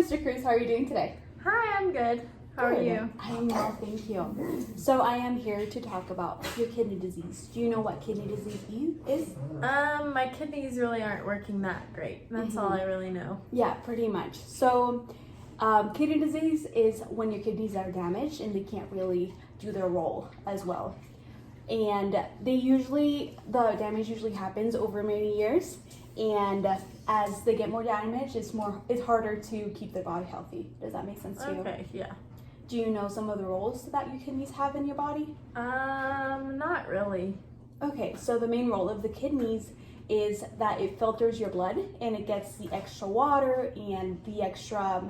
Mr. Cruz. How are you doing today? Hi, I'm good. How are you? I am well, thank you. So I am here to talk about your kidney disease. Do you know what kidney disease is? My kidneys really aren't working that great. That's all I really know. Yeah, pretty much. So kidney disease is when your kidneys are damaged and they can't really do their role as well. And the damage usually happens over many years, and as they get more damage, it's harder to keep their body healthy. Does that make sense to you? Okay, yeah. Do you know some of the roles that your kidneys have in your body? Not really. Okay, so the main role of the kidneys is that it filters your blood and it gets the extra water and the extra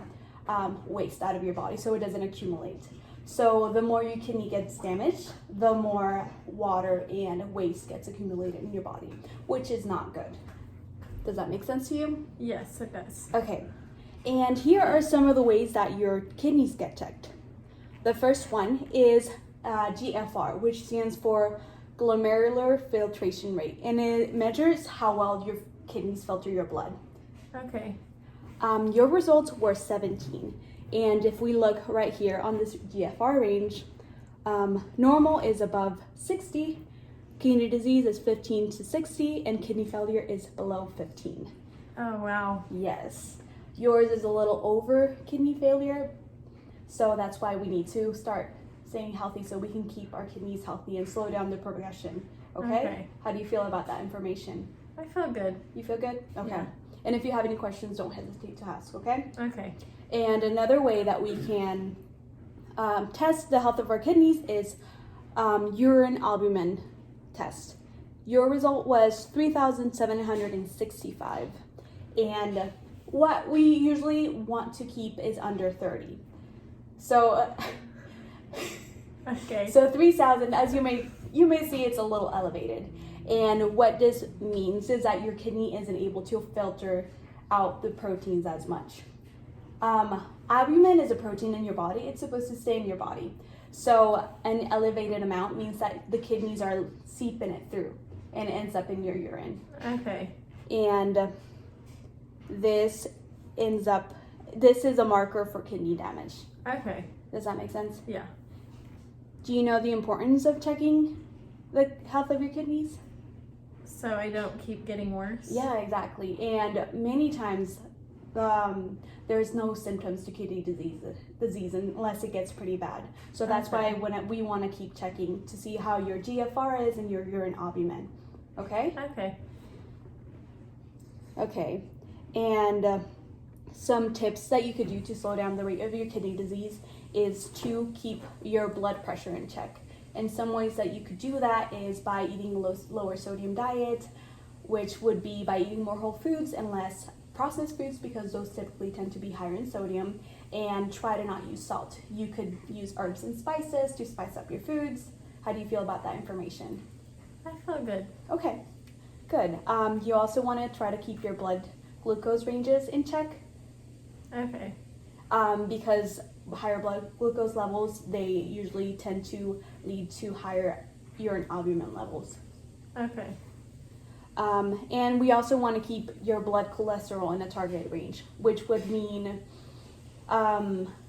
waste out of your body so it doesn't accumulate. So the more your kidney gets damaged, the more water and waste gets accumulated in your body, which is not good. Does that make sense to you? Yes, it does. Okay, and here are some of the ways that your kidneys get checked. The first one is GFR, which stands for glomerular filtration rate, and it measures how well your kidneys filter your blood. Okay. Your results were 17, and if we look right here on this GFR range, normal is above 60, kidney disease is 15 to 60, and kidney failure is below 15. Oh, wow. Yes. Yours is a little over kidney failure, so that's why we need to start staying healthy so we can keep our kidneys healthy and slow down the progression. Okay? How do you feel about that information? I feel good. You feel good? Okay. Yeah. And if you have any questions, don't hesitate to ask, okay? Okay. And another way that we can test the health of our kidneys is urine albumin test. Your result was 3,765. And what we usually want to keep is under 30. So, Okay. So 3,000, as you may see, it's a little elevated. And what this means is that your kidney isn't able to filter out the proteins as much. Albumin is a protein in your body. It's supposed to stay in your body. So an elevated amount means that the kidneys are seeping it through and it ends up in your urine. Okay. And this is a marker for kidney damage. Okay. Does that make sense? Yeah. Do you know the importance of checking the health of your kidneys? So I don't keep getting worse? Yeah, exactly. And many times there's no symptoms to kidney disease unless it gets pretty bad. So that's why we want to keep checking to see how your GFR is and your urine albumin. Okay? Okay. Okay. And some tips that you could do to slow down the rate of your kidney disease is to keep your blood pressure in check. And some ways that you could do that is by eating a lower sodium diet, which would be by eating more whole foods and less processed foods because those typically tend to be higher in sodium, and try to not use salt. You could use herbs and spices to spice up your foods. How do you feel about that information? I feel good. Okay, good. You also want to try to keep your blood glucose ranges in check. Okay. Because higher blood glucose levels, they usually tend to lead to higher urine albumin levels. Okay. And we also want to keep your blood cholesterol in a targeted range, which would mean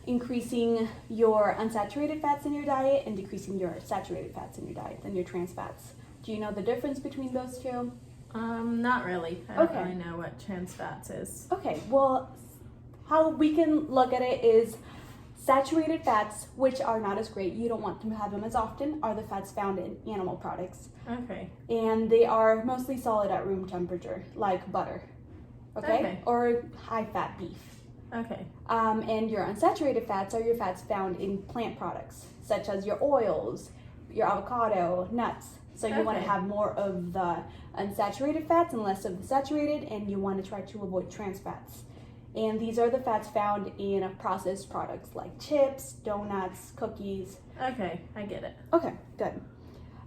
increasing your unsaturated fats in your diet and decreasing your saturated fats in your diet and your trans fats. Do you know the difference between those two? Not really. I don't really know what trans fats is. Okay, well, how we can look at it is saturated fats, which are not as great, you don't want to have them as often, are the fats found in animal products. Okay. And they are mostly solid at room temperature, like butter, okay? Or high-fat beef. Okay. And your unsaturated fats are your fats found in plant products, such as your oils, your avocado, nuts. So you want to have more of the unsaturated fats and less of the saturated, and you want to try to avoid trans fats. And these are the fats found in processed products like chips, donuts, cookies. Okay, I get it. Okay, good.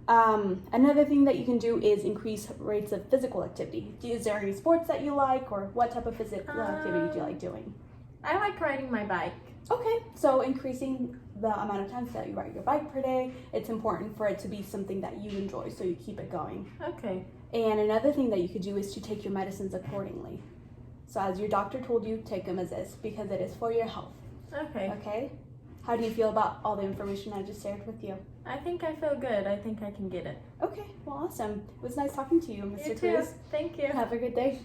Another thing that you can do is increase rates of physical activity. Is there any sports that you like, or what type of physical activity do you like doing? I like riding my bike. Okay, so increasing the amount of times that you ride your bike per day, it's important for it to be something that you enjoy, so you keep it going. Okay. And another thing that you could do is to take your medicines accordingly. So as your doctor told you, take them as is because it is for your health. Okay. Okay? How do you feel about all the information I just shared with you? I think I feel good. I think I can get it. Okay, well, awesome. It was nice talking to you, Mr. You too. Cruz. Thank you. Have a good day.